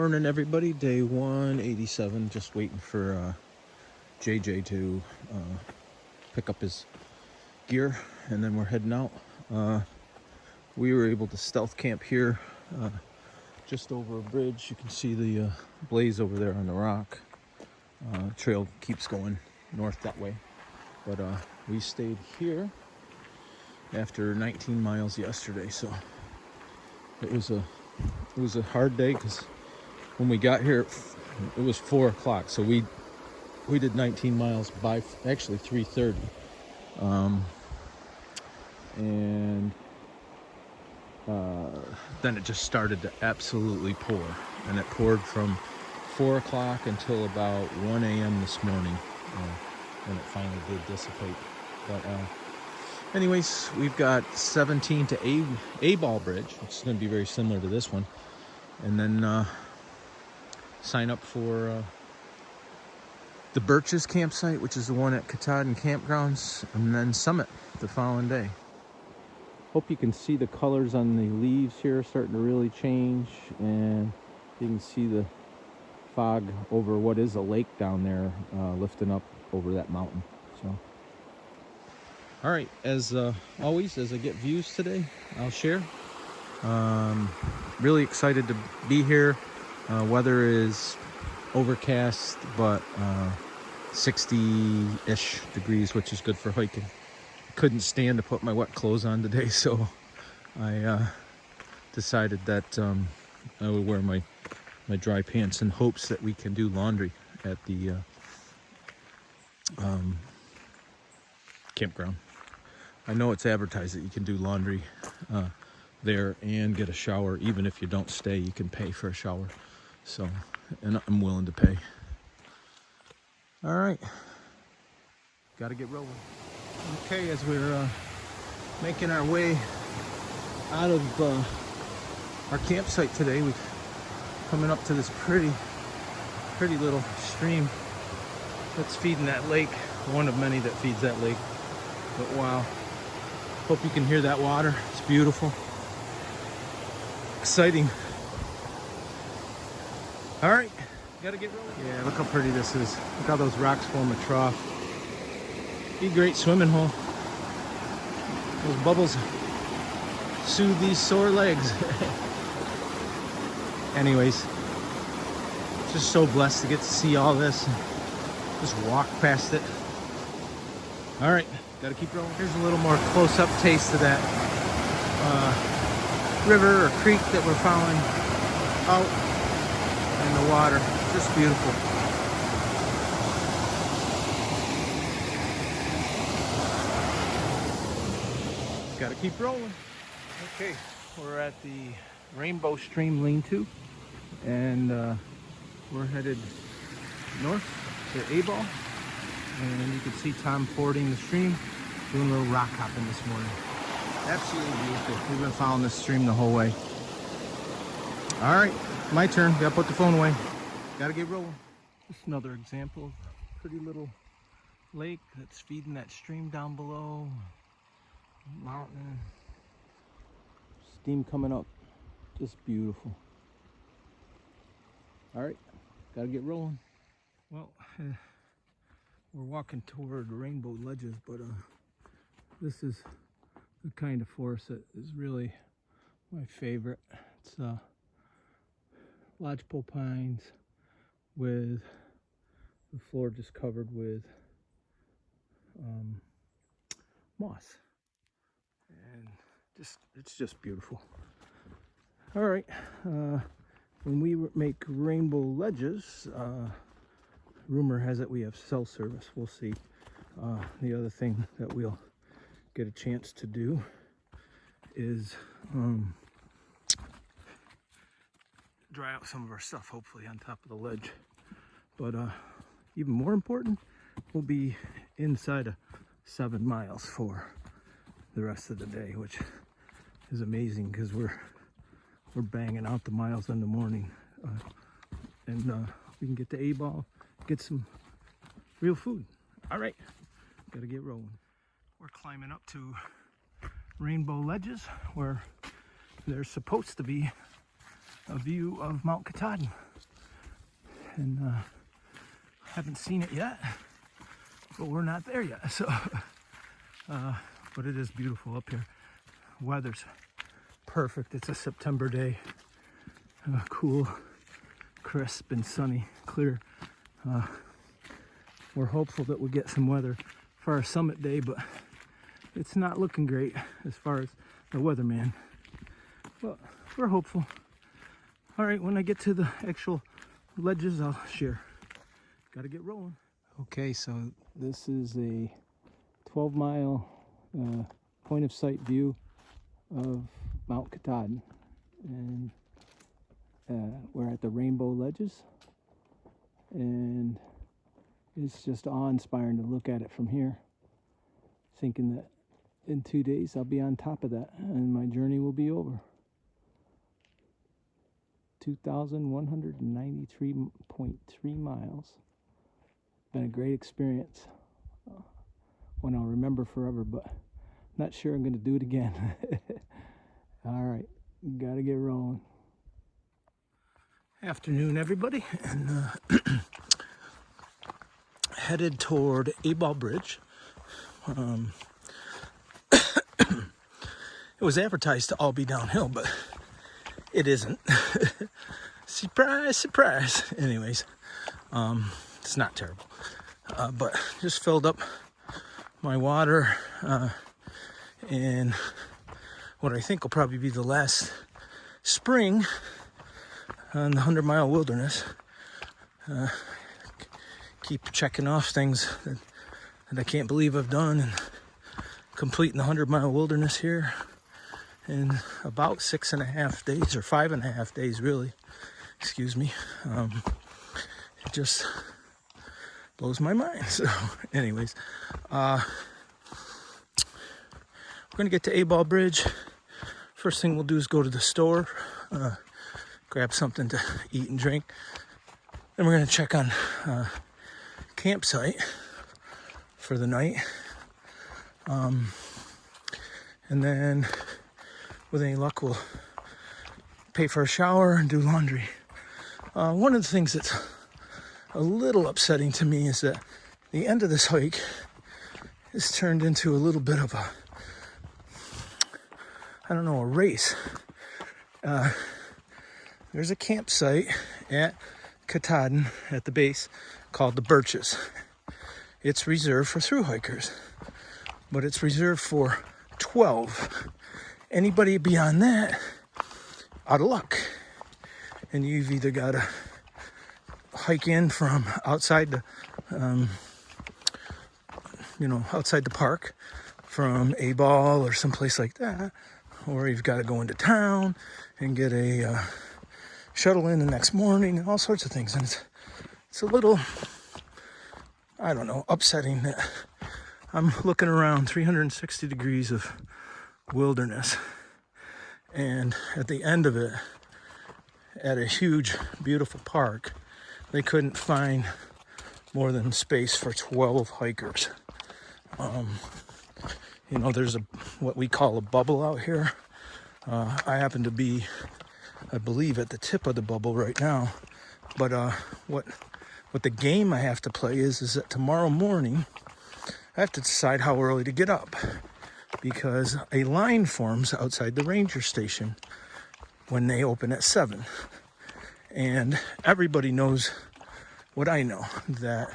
morning, everybody. Day 187. Just waiting for JJ to pick up his gear, and then we're heading out. We were able to stealth camp here just over a bridge. You can see the blaze over there on the rock. Trail keeps going north that way, but we stayed here after 19 miles yesterday, so it was a hard day because when we got here it was 4 o'clock, so we did 19 miles by actually 3:30, and then it just started to absolutely pour, and it poured from 4 o'clock until about 1 a.m. this morning, when it finally did dissipate. But anyways, we've got 17 to Abol Bridge, which is going to be very similar to this one, and then sign up for the Birches campsite, which is the one at Katahdin Campgrounds, and then Summit the following day. Hope you can see the colors on the leaves here starting to really change, and you can see the fog over what is a lake down there, lifting up over that mountain. So all right, as always, as I get views today, I'll share. Really excited to be here. Weather is overcast, but 60-ish degrees, which is good for hiking. Couldn't stand to put my wet clothes on today, so I decided that I would wear my dry pants in hopes that we can do laundry at the campground. I know it's advertised that you can do laundry there and get a shower. Even if you don't stay, you can pay for a shower. So, and I'm willing to pay. All right, got to get rolling. Okay, as we're making our way out of our campsite today, we're coming up to this pretty little stream that's feeding that lake. One of many that feeds that lake. But wow, hope you can hear that water. It's beautiful, exciting. All right, gotta get rolling. Yeah, look how pretty this is. Look how those rocks form a trough. Be a great swimming hole. Those bubbles soothe these sore legs. Anyways, just so blessed to get to see all this. Just walk past it. All right, gotta keep rolling. Here's a little more close-up taste of that river or creek that we're following out in the water. Just beautiful. Gotta keep rolling. Okay, we're at the Rainbow Stream Lean-To, and we're headed north to Abol, and you can see Tom fording the stream, doing a little rock hopping this morning. Absolutely beautiful. We've been following this stream the whole way. All right, my turn. Gotta put the phone away. Gotta get rolling. Just another example of a pretty little lake that's feeding that stream down below. Mountain. Steam coming up. Just beautiful. All right, gotta get rolling. Well, we're walking toward Rainbow Ledges, but this is the kind of forest that is really my favorite. It's lodgepole pines with the floor just covered with moss, and it's just beautiful. All right, when we make Rainbow Ledges, rumor has it we have cell service. We'll see. The other thing that we'll get a chance to do is dry out some of our stuff, hopefully on top of the ledge. But even more important, we'll be inside of 7 miles for the rest of the day, which is amazing because we're banging out the miles in the morning, and we can get to Abol, get some real food. All right, gotta get rolling. We're climbing up to Rainbow Ledges, where there's supposed to be a view of Mount Katahdin. and haven't seen it yet, but we're not there yet. So, but it is beautiful up here. Weather's perfect. It's a September day, cool, crisp, and sunny, clear. We're hopeful that we'll get some weather for our summit day, but it's not looking great as far as the weatherman. But we're hopeful. All right, when I get to the actual ledges, I'll share. Got to get rolling. Okay, so this is a 12-mile point of sight view of Mount Katahdin, and we're at the Rainbow Ledges, and it's just awe-inspiring to look at it from here, thinking that in 2 days I'll be on top of that and my journey will be over. 2,193.3 miles. Been a great experience, one I'll remember forever, but not sure I'm going to do it again. All right, gotta get rolling. Afternoon, everybody, and headed toward Abol Bridge. It was advertised to all be downhill, but it isn't. Surprise, surprise. Anyways, it's not terrible, but just filled up my water in what I think will probably be the last spring on the 100-mile wilderness. Keep checking off things that I can't believe I've done, and completing the 100-mile wilderness here in about 6.5 days, or 5.5 days, really. Excuse me. It just blows my mind. So, anyways, we're gonna get to Abol Bridge. First thing we'll do is go to the store, grab something to eat and drink. Then we're gonna check on campsite for the night, and then with any luck we'll pay for a shower and do laundry. One of the things that's a little upsetting to me is that the end of this hike is turned into a little bit of a, I don't know, a race. There's a campsite at Katahdin at the base called the Birches. It's reserved for thru hikers, but it's reserved for 12. Anybody beyond that, out of luck. And you've either got to hike in from outside the, outside the park, from Abol or someplace like that, or you've got to go into town and get a shuttle in the next morning, and all sorts of things. And it's a little, I don't know, upsetting that I'm looking around 360 degrees of wilderness, and at the end of it, at a huge, beautiful park, they couldn't find more than space for 12 hikers. There's what we call a bubble out here. I happen to be, I believe, at the tip of the bubble right now. But what the game I have to play is that tomorrow morning I have to decide how early to get up, because a line forms outside the ranger station when they open at 7. And everybody knows what I know, that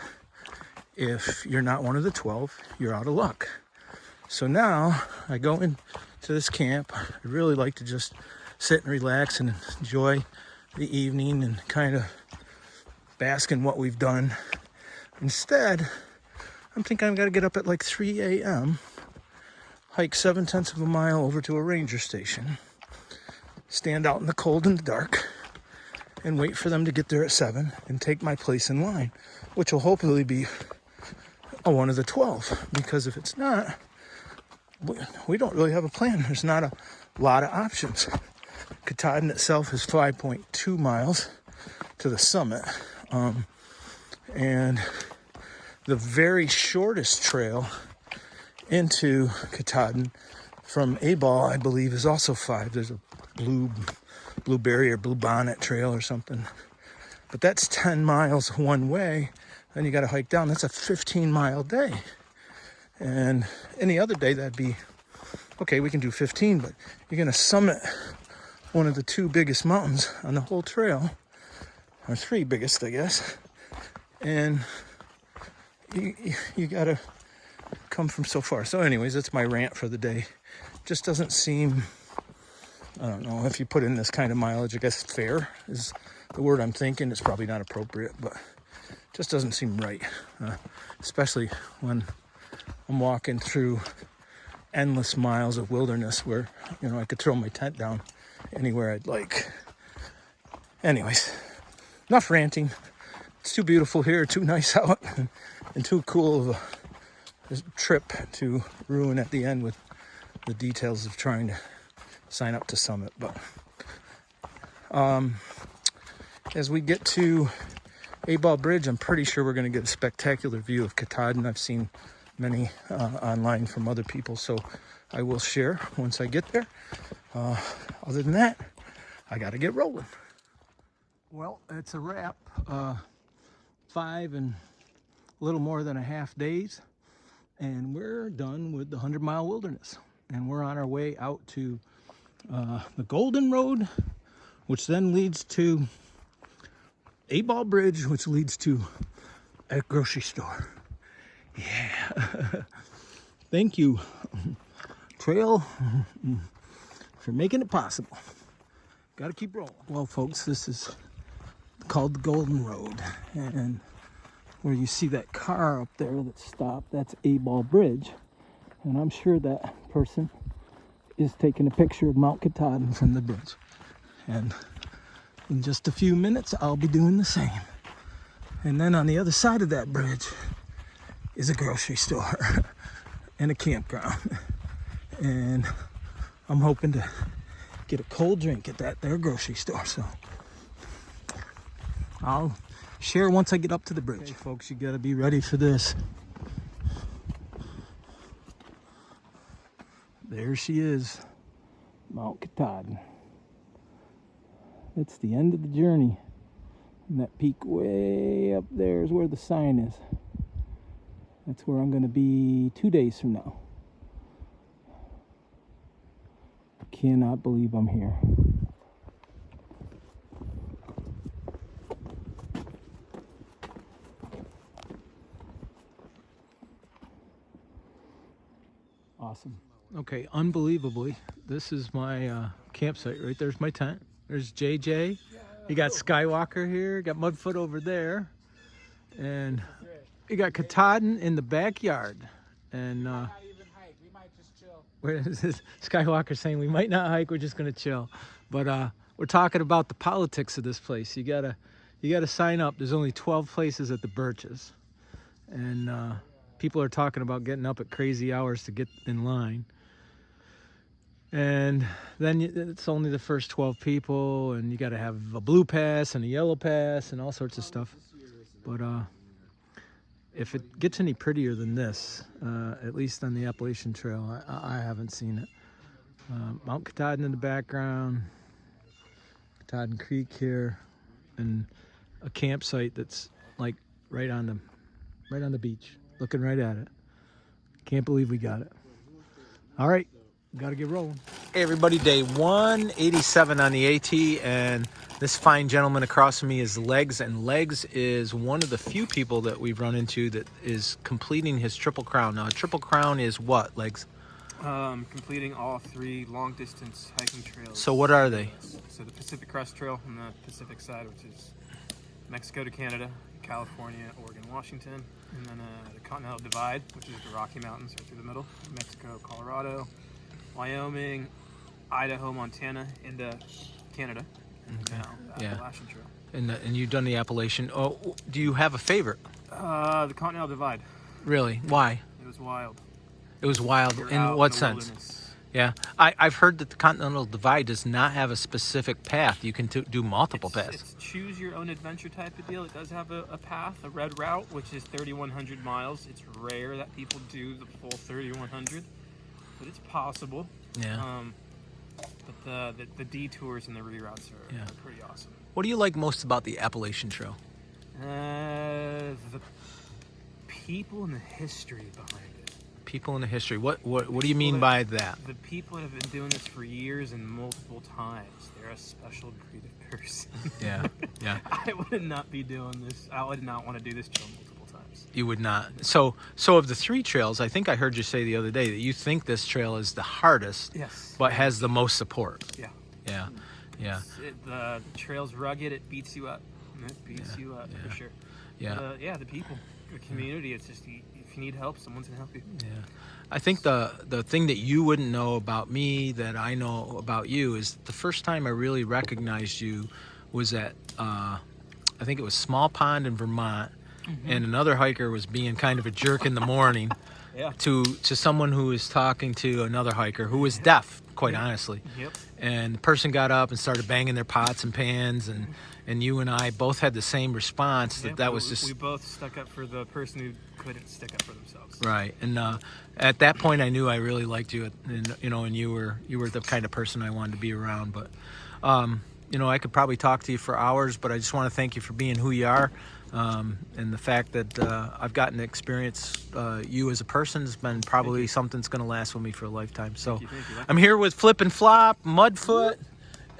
if you're not one of the 12, you're out of luck. So now I go into this camp. I really like to just sit and relax and enjoy the evening and kind of bask in what we've done. Instead, I'm thinking I've got to get up at like 3 a.m., hike 7/10 of a mile over to a ranger station, stand out in the cold and the dark, and wait for them to get there at 7 and take my place in line, which will hopefully be one of the 12. Because if it's not, we don't really have a plan. There's not a lot of options. Katahdin itself is 5.2 miles to the summit, and the very shortest trail into Katahdin from Abol, I believe, is also 5. There's a blueberry or blue bonnet trail or something. But that's 10 miles one way. Then you got to hike down. That's a 15-mile day. And any other day, that'd be, okay, we can do 15, but you're going to summit one of the 2 biggest mountains on the whole trail, or 3 biggest, I guess. And you got to come from so far. So anyways, that's my rant for the day. Just doesn't seem, I don't know, if you put in this kind of mileage, I guess fair is the word I'm thinking. It's probably not appropriate, but just doesn't seem right, especially when I'm walking through endless miles of wilderness where, you know, I could throw my tent down anywhere I'd like. Anyways, enough ranting. It's too beautiful here, too nice out, and too cool of a trip to ruin at the end with the details of trying to sign up to Summit. But as we get to Abol Bridge, I'm pretty sure we're going to get a spectacular view of Katahdin. I've seen many online from other people, so I will share once I get there. Other than that, I got to get rolling. Well, it's a wrap. 5 and a little more than a half days, and we're done with the 100-mile wilderness. And we're on our way out to the Golden Road, which then leads to Abol Bridge, which leads to a grocery store. Yeah. Thank you, trail, for making it possible. Got to keep rolling. Well, folks, this is called the Golden Road, and where you see that car up there that stopped, that's Abol Bridge, and I'm sure that person is taking a picture of Mount Katahdin from the bridge. And in just a few minutes, I'll be doing the same. And then on the other side of that bridge is a grocery store and a campground. And I'm hoping to get a cold drink at that there grocery store. So I'll share once I get up to the bridge. Okay, folks, you gotta be ready for this. There she is, Mount Katahdin. That's the end of the journey. And that peak way up there is where the sign is. That's where I'm gonna be 2 days from now. I cannot believe I'm here. Awesome. Okay, unbelievably, this is my campsite right there's my tent. There's JJ. You got Skywalker here, got Mudfoot over there, and you got Katahdin in the backyard. And we might not even hike. We might just chill. Where is this? Skywalker saying we might not hike, we're just gonna chill. But we're talking about the politics of this place. You gotta sign up. There's only 12 places at the Birches, and people are talking about getting up at crazy hours to get in line. And then it's only the first 12 people, and you got to have a blue pass and a yellow pass and all sorts of stuff. But if it gets any prettier than this, at least on the Appalachian Trail, I haven't seen it. Mount Katahdin in the background, Katahdin Creek here, and a campsite that's like right on the beach, looking right at it. Can't believe we got it. All right. Got to get rolling. Hey everybody, day 187 on the AT, and this fine gentleman across from me is Legs, and Legs is one of the few people that we've run into that is completing his Triple Crown. Now, a Triple Crown is what, Legs? Completing all 3 long-distance hiking trails. So what are they? So the Pacific Crest Trail on the Pacific side, which is Mexico to Canada, California, Oregon, Washington, and then the Continental Divide, which is the Rocky Mountains right through the middle, Mexico, Colorado, Wyoming, Idaho, Montana, into Canada, and now the Appalachian Trail. And you've done the Appalachian. Oh, do you have a favorite? The Continental Divide. Really? Why? It was wild. It was wild. In what sense? Yeah, I've heard that the Continental Divide does not have a specific path. You can do multiple paths. It's choose your own adventure type of deal. It does have a path, a red route, which is 3,100 miles. It's rare that people do the full 3,100. But it's possible. Yeah. but the detours and the reroutes are pretty awesome. What do you like most about the Appalachian Trail? The people and the history behind it. People in the history. What do you mean by that? The people that have been doing this for years and multiple times. They're a special breed of person. Yeah. I would not be doing this. I would not want to do this trail multiple times. You would not. So of the 3 trails, I think I heard you say the other day that you think this trail is the hardest, Yes, but has the most support. Yeah. Yeah. The trail's rugged. It beats you up. It beats you up for sure. Yeah. The people, the community. It's just if you need help, someone's gonna help you. Yeah. I think the thing that you wouldn't know about me that I know about you is the first time I really recognized you was at I think it was Small Pond in Vermont, and another hiker was being kind of a jerk in the morning to someone who was talking to another hiker who was deaf, quite honestly. Yep. And the person got up and started banging their pots and pans, and you and I both had the same response that was just... We both stuck up for the person who couldn't stick up for themselves. Right. And at that point I knew I really liked you, and you were the kind of person I wanted to be around. But I could probably talk to you for hours, but I just want to thank you for being who you are, and the fact that I've gotten to experience you as a person has been probably something that's going to last with me for a lifetime. So Thank you. I'm here with Flip and Flop, Mudfoot,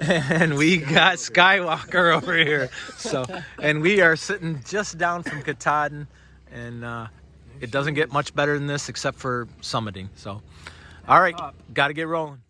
and we got Skywalker over here. So, and we are sitting just down from Katahdin, and it doesn't get much better than this except for summiting. So, all right, got to get rolling.